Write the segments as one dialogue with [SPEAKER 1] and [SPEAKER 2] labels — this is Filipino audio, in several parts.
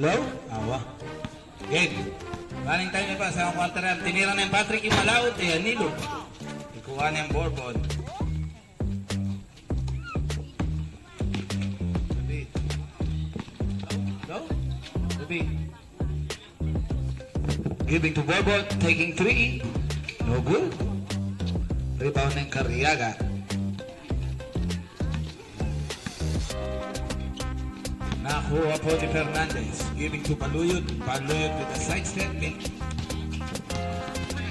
[SPEAKER 1] Hello? Awa. Game. Running time na pa sa quarter half. Tinira na yung Patrick yung malawot eh. Anilo. Ikuha na yung Bourbon. David. Go. David. Giving to Bourbon. Taking 3. No good. Rebound ng Carriaga. Nakuha po ni Fernandez. Giving to Baluyot. Baluyot with a sidestep.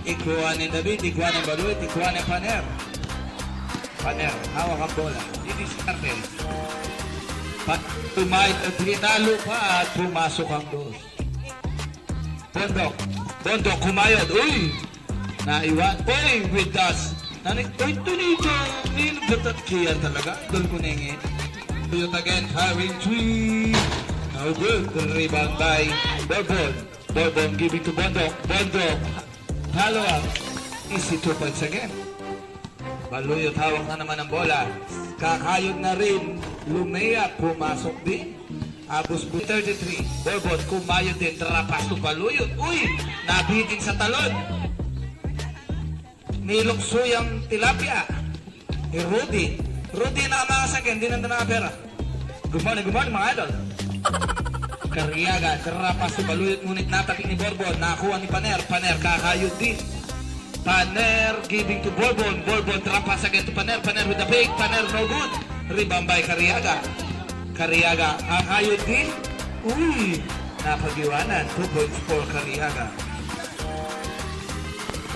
[SPEAKER 1] Ikuha ni David. Ikuha ni Baluyot. Ikuha ni Paner. Paner. Hawak ang bola. Didi Sarte. Tumahit at tinalo pa at pumasok ang dos. Bondok. Bondok kumayod. Uy! Naiwan. Uy! With us. Uy! Tunito. Nilbatat kaya talaga. Doon ko ningin. Baluyot again, firing 3. No good. The rebound by Bourbon. Bourbon giving to Bondok. Bondok. Follow up. Easy 2 points again. Baluyot hawak na naman ang bola. Kakayod na rin. Lumea pumasok din. Abos 33. Bourbon kumayod din. Trapas to Baluyot. Uy! Nabitin sa talon. Niluksoy ang tilapia. Rudy. Rudy na mga sakin, hindi nanda na pera. Good morning mga idol. Carriaga, terapas to Baluyot, ngunit natapik ni Bourbon. Nakuha ni Paner, Paner kakayod din. Paner giving to Bourbon. Bourbon terapas again to Paner. Paner with the fake. Paner no good. Rebound by Carriaga. Carriaga kakayod din. Uy! Napagiwanan. 2 points for Carriaga.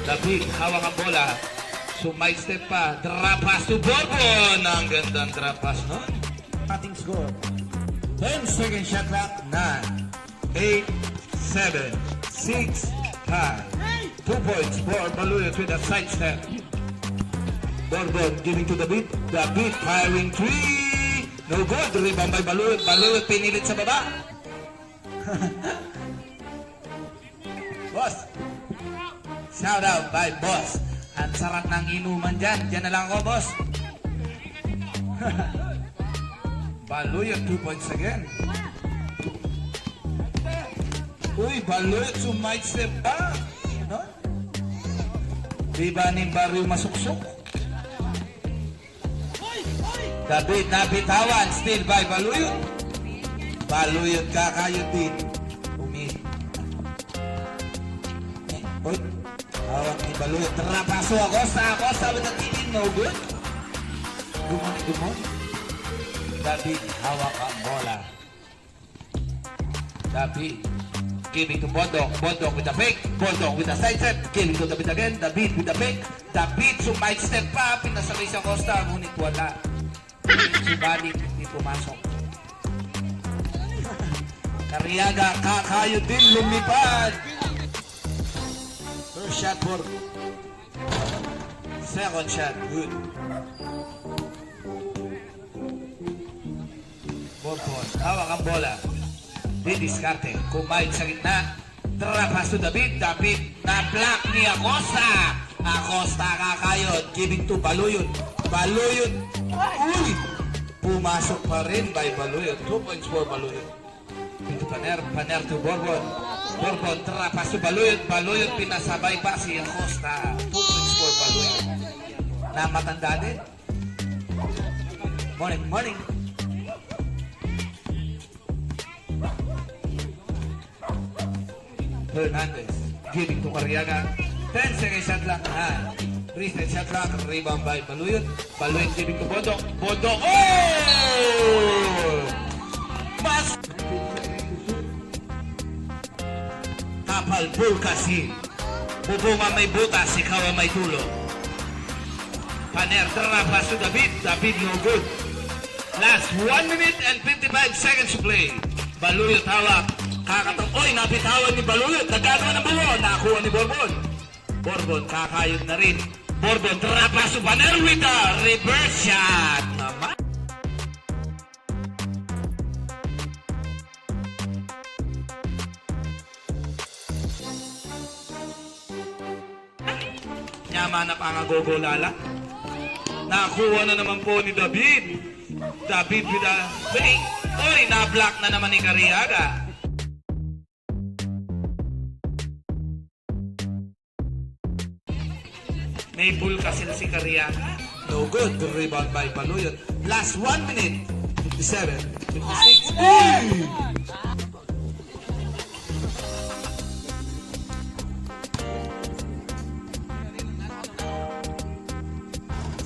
[SPEAKER 1] David, hawak ang bola. Sumay step pa. Drapas to Bourbon. Ang gandang drapas nun. Ating score. 10 second shot clock. 9, 8, 7, 6, 5. 2 points for Baluyot with a side step. Bourbon giving to David. David firing 3. No good. Rebound by Baluyot. Baluyot pinilit sa baba. Boss. Shout out by Boss. Ang sarap ng inuman dyan. Dyan na lang ako, boss. Baluyot, 2 points again. Uy, Baluyot, sumite step pa. No? Di ba ning baryo masuksok? David, nabitawan. Still by Baluyot. Baluyot, kakayot din. Uy. Hawak ni Baluyot. Trapaso Acosta with the TV. No good. Good morning. David, hawak ang bola. David, giving to Bondok. Bondok with the fake. Bondok with the side step. Giving to David again. David with the fake. David, sumite step pa. Pinasabay sa Acosta. Ngunit wala. Subalit, hindi pumasok. Carriaga, kakayod din. Lumipad. First shot for second shot, good. Bourbon, hawak ang bola. Didiskarte, kumayod sa gitna. Trapas to David. David na-block ni Acosta. Acosta kakayod, giving to Baluyot. Baluyot, uy! Pumasok pa rin by Baluyot. 2 points for Baluyot. Into Paner, Paner to Bourbon. Bourbon, trapas to Baluyot. Baluyot, pinasabay pa si Acosta. 2 points for Baluyot. Na matanda din. Morning. Fernandez, giving to Carriaga. 10 second shot clock. Recent shot clock. Rebound by Baluyot. Baluyot giving to Bondok. Bondok, oh! Mas kapal bulkasin. Bubunga may butas, ikaw ang may tulong. Paner, trapas to David. David no good. Last 1 minute and 55 seconds to play. Baluyot hawak. Kakatong, oy, napitawan ni Baluyot. Nagagawa ng bulo. Nakuha ni Bourbon. Bourbon, kakayod na rin. Bourbon, trapas to Paner with a reverse shot. Naman. Yaman na pangagogolala. Nakuha na naman po ni David. David with a fake. Oy, na-block na naman ni Carriaga. Naybulka sila si Cariaga. No good. The rebound by Baluyot. Last 1 minute. 57, 56. Uy!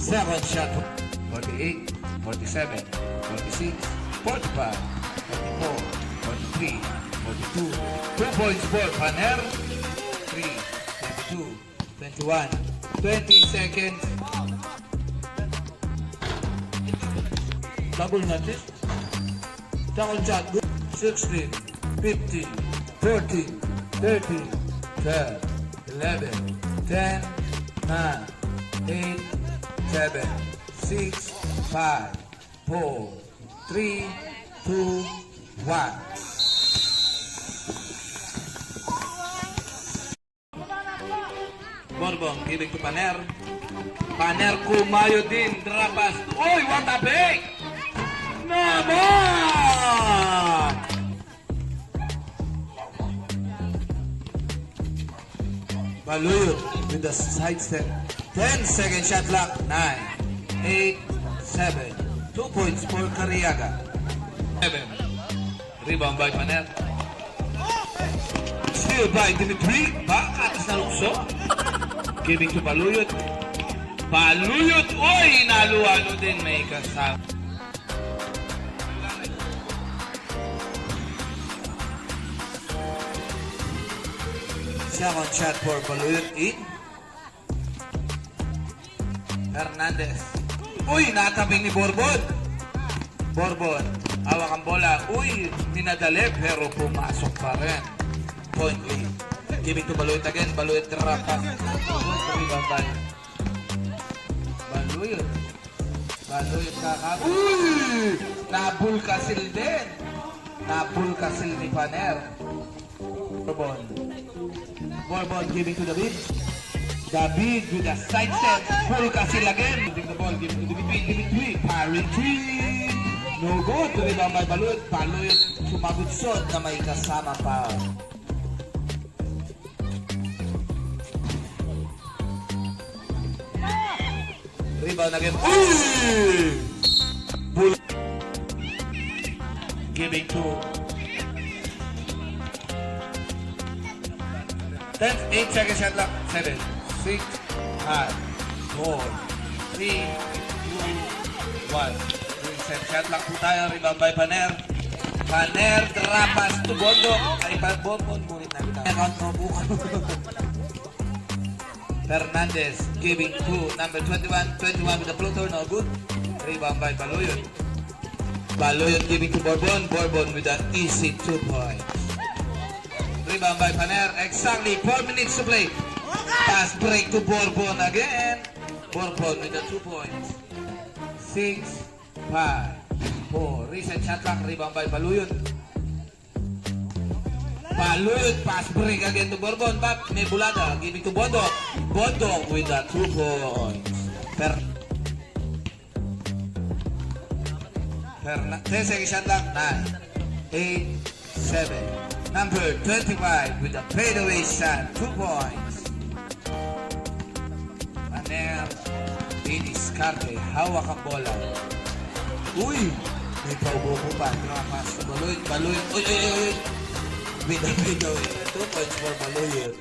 [SPEAKER 1] Second shot. 48, 47, 46, 45, 44, 43, 42. 2 points for Paner. 3, 22, 21, 20 seconds. Double natin. Second shot. 16, 15, 14, 13, 12, 11, 10, 9, 8, 7, 6, 5, 4, 3, 2, 1. Borbong giving to Paner. Paner kumayo din. Drapas. Uy, what a big! Naman! Baluyot with the side step. 10 second shot clock. 9, 8, 7. 2 points for Cariaga. 7. Rebound by Paner. Steal by Dimitri. Back atas na lukso. Giving to Baluyot. Baluyot. Oy, naluwalo din. May kasama. Second shot for Baluyot in. Hernandez. Uy, natabing ni Borbon. Borbon, hawak ang bola. Uy, minadali pero pumasok pa rin. Point lead. Giving to Baluyot again. Baluyot rapas. Baluyot. Baluyot kakab. Uy! Nabulkasil din. Nabulkasil ni Paner. Borbon. Borbon giving to David. David with a side step. Bulkasil again. Moving the ball. Giving to Dimitri. Parity. No good. Rebound by Baluyot. Baluyot sumagutsod na may kasama pa. Rebound again. Uy! Bull. Giving to 10, 8 seconds shot clock. 7, 6, 5, 4, 3, 2, 1. Reset shot clock po tayo. Rebound by Paner. Paner, trapas to Bondo. Ay, Bondo. Ngunit na. Account mo buka. Hernandez giving to number 21. 21 with the floater. No good. Rebound by Baluyot. Baluyot giving to Borbon. Borbon with an easy 2 points. Rebound by Paner. Exactly 4 minutes to play. Pass break to Borbon again. Borbon with the 2 points. 6, 5, 4. Reset shot clock. Rebound by Baluyot. Baluyot. Pass break again to Borbon. Back. May bulada. Giving to Bondo. Bondo with the 2 points. 10 seconds shot clock. 9, 8, 7. Number 25 with a fadeaway shot, 2 points. Paner, didiskarte, hawak ang bola. Uy! May paubo pa. Trapas. Baluyot, Baluyot. Uy! With a fadeaway. 2 points for Baluyot.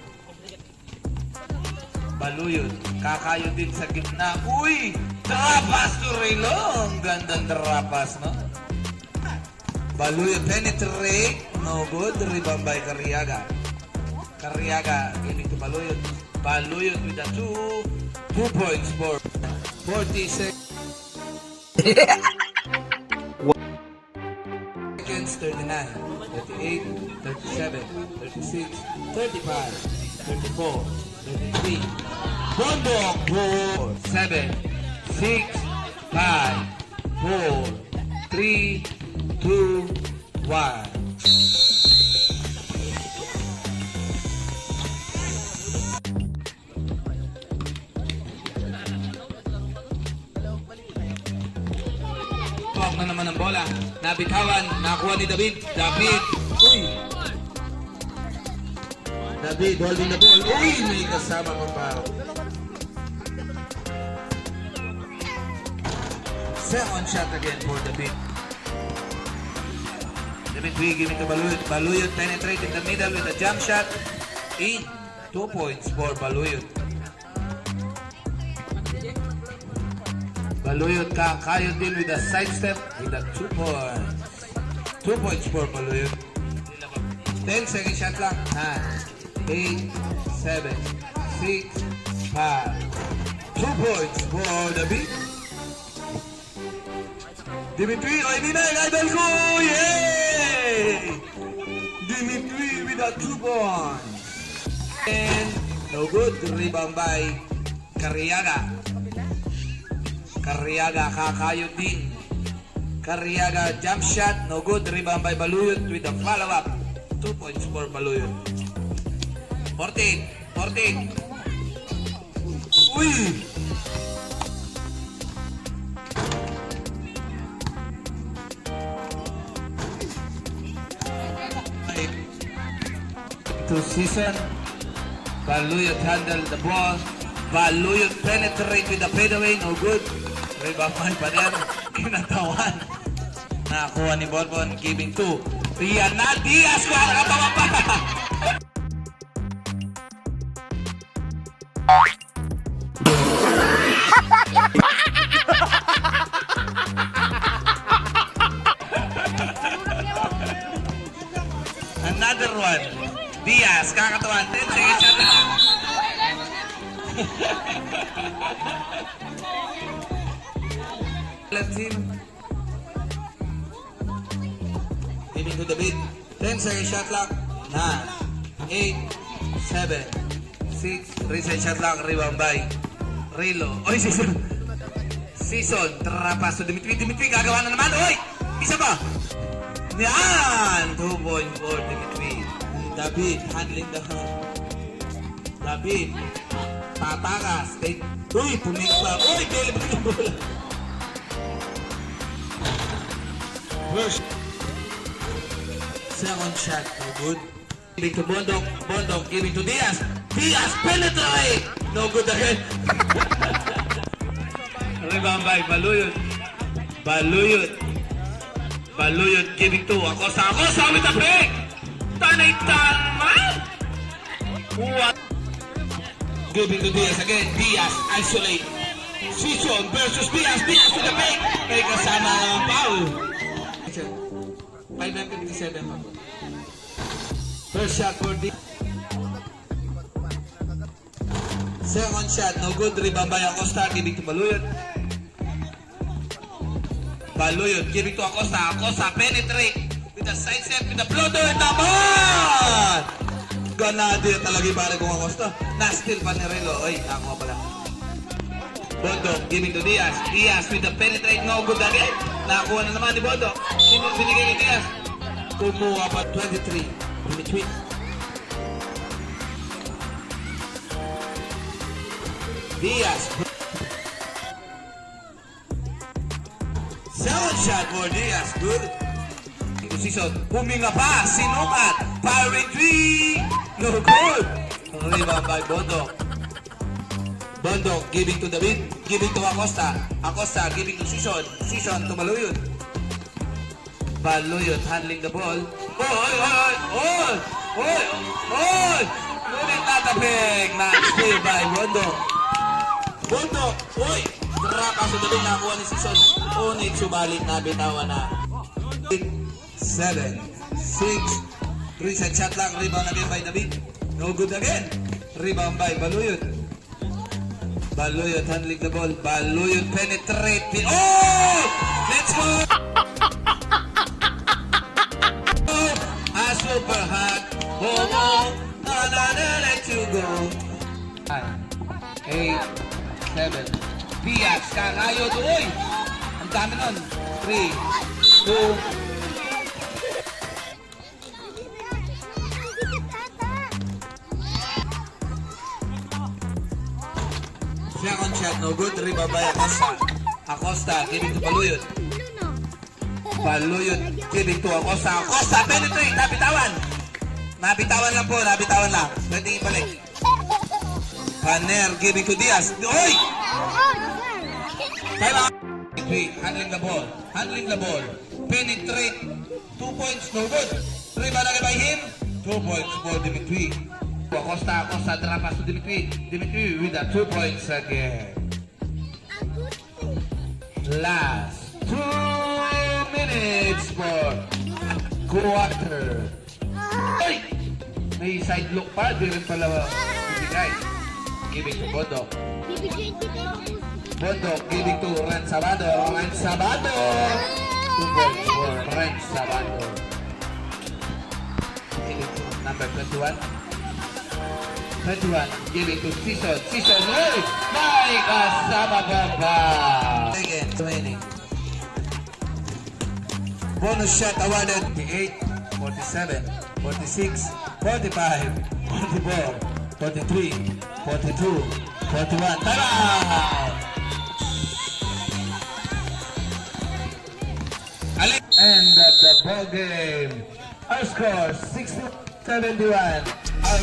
[SPEAKER 1] Baluyot, kakayo din sa gitna. Uy! Trapas to Raylong! Gandang trapas, no? Baluyot penetrate. No good. Rebound by Cariaga. Cariaga giving to Baluyot. Baluyot with a 2 points for 40 seconds. 39, 38, 37, 36, 35, 34, 33. Bondok 4, 7, 6, 5, 4, 3, 2, 1. Tuwag na naman ang bola. Nabitawan. Nakuha ni David. David. Uy. David holding the ball. Uy, may kasama pa pa. Second shot again for the big. Dimitri giving to Baluyot. Baluyot penetrate in the middle with a jump shot. In 2 points for Baluyot. Baluyot kakayod din with a sidestep with a 2 points. 2 points for Baluyot. 10 second shot lang. 9, 8, 7, 6, 5. 2 points for the big. Dimitri, ay di na yung idol ko! Yay! Dimitri with a 2 points. And no good. Rebound by Carriaga. Carriaga kakayod din. Carriaga jump shot. No good. Rebound by Baluyot with a follow-up. 2 points for Baluyot. 14. 14. Uy! To season. Baluyot handle the ball. Baluyot penetrate with the fadeaway. No good. Rebound pa rin. Kinatawan. Nakakuha ni Bonbon. Giving to Rian Diaz. Kuha nakatawa pa. Another one. Diaz, kakatawan. 10 seconds shot lang. Left team. Giving to the beat. 10 seconds shot lang. 9, 8, 7, 6. Reset shot lang. Rebound by Rilo. Oy, Season. Season. Trapas to Dimitri. Dimitri, gagawa na naman. Oy! Isa pa. Yan! 2 points for Dimitri. David handling the David tatakas. Uy, pumikla. Uy, kailan ba yung bola? First. Second shot. No good. Giving to Bondok. Bondok giving to Diaz. Diaz penetrate. No good again. Rebound by Baluyot. Baluyot. Baluyot giving to Acosta. Acosta with the break. Tanay-tan man. What? Giving to Diaz again. Diaz isolate. Sison versus Diaz. Diaz with the break. May kasama ng foul. 5:57. First shot for Diaz. Second shot. No good. Rebound by Acosta. Giving to Baluyot. Baluyot giving to Acosta. Acosta penetrate with a side step with the floater. Naman! Ganado yan talaga yung pare kong Acosta. Na-steal pa ni Relo. Ay, ako pala. Bondok giving to Diaz. Diaz with the penetrate. No good again. Nakakuha na naman ni Bondok. Binigay ni Diaz. Kumuha pa 23. In between. Diaz. Second shot for Diaz. Good. Season. Huminga pa. Sinukat. Firing three. No good. Rebound by Bondok. Bondok giving to David. Giving to Acosta. Acosta giving to Season. Season to Baluyot. Baluyot handling the ball. Oy! Oy! Oy! Oy! Oy! Ngunit tatapig. Na-steal by Bondok. Bondok. Oy! Draka sa daling nakuha ni Season. Unit subalit na bitawan na. 7, 6. Reset shot lang. Rebound again by David. No good again. Rebound by Baluyot. Baluyot handling the ball. Baluyot penetrate. Oh! Let's go! A super hot. Oh, let you go. 8, 7. Diaz, kakayod. Uy! Ang dami nun. 3, 2. Second shot, no good. Rebound by Acosta. Acosta giving to Baluyot. Baluyot giving to Acosta. Acosta penetrate. Nabitawan. Nabitawan lang po. Nabitawan lang. Pwede ibalik. Paner giving to Diaz. Oy! Time out. Dimitri, handling the ball. Handling the ball. Penetrate. 2 points, no good. Rebound by him. 2 points for Dimitri. Acosta drop pass to Dimitri. Dimitri with the 2 points again. Last 2 minutes for quarter. Ay! May side look pa. Di rin pala ibigay. Giving to Bondok. Bondok giving to Ren Sabado. Ren Sabado. 2 points for Ren Sabado. Giving to number 21. 21 giving to Season. Season. Hey! May kasama ka ba? Again, 20. Bonus shot awarded. 48, 47, 46, 45, 44, 43, 42, 41. Time out! End of the ball game. Our score 60-71. Our